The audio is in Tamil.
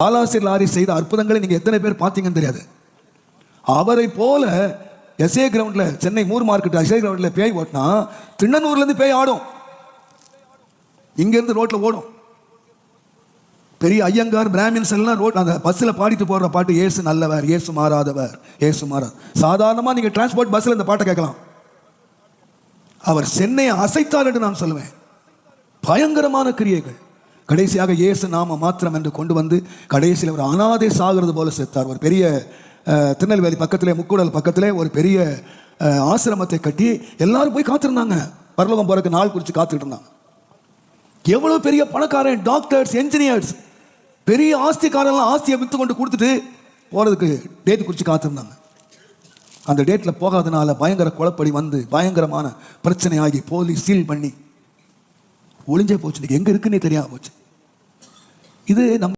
ஆலாசிர் லாரி செய்த அற்புதங்களை நீங்க எத்தனை பேர் பார்த்தீங்கன்னு தெரியாது. அவரை போல எஸ்ஏ கிரவுண்ட்ல, சென்னை மூர் மார்க்கெட் எஸ்ஏ கிரவுண்ட்ல பேய் ஓட்டினா திண்ணனூர்ல இருந்து பேய் ஆடும், இங்க இருந்து ரோட்ல ஓடும். பெரிய ஐயங்கார் பிராமின்ஸ் எல்லாம் ரோட் அந்த பஸ்ல பாடிட்டு போற பாட்டு ஏசு நல்லவர், ஏசு மாறாதவர், ஏசு மாறாத. சாதாரணமா நீங்க டிரான்ஸ்போர்ட் பஸ்ல இந்த பாட்டை கேட்கலாம். அவர் சென்னையை அசைத்தார் என்று நான் சொல்லுவேன். பயங்கரமான கிரியைகள். கடைசியாக இயேசு நாம மாத்திரம் என்று கொண்டு வந்து கடைசியில் ஒரு அனாதை சாகிறது போல செத்தார். ஒரு பெரிய திருநெல்வேலி பக்கத்திலே, முக்கூடல் பக்கத்திலே ஒரு பெரிய ஆசிரமத்தை கட்டி எல்லாரும் போய் காத்திருந்தாங்க. பரலோகம் போறதுக்கு நாள் குறித்து காத்துட்டு இருந்தாங்க. எவ்வளவு பெரிய பணக்காரன், டாக்டர்ஸ், என்ஜினியர்ஸ், பெரிய ஆஸ்திக்காரெல்லாம் ஆஸ்தியை வித்து கொண்டு கொடுத்துட்டு போறதுக்கு டேட் குறித்து காத்திருந்தாங்க. அந்த டேட்ல போகாதனால பயங்கர குழப்படி வந்து பயங்கரமான பிரச்சனை ஆகி போலீஸ் சீல் பண்ணி ஒளிஞ்சே போச்சு. எங்க இருக்குன்னே தெரியாம போச்சு. இது நம்ம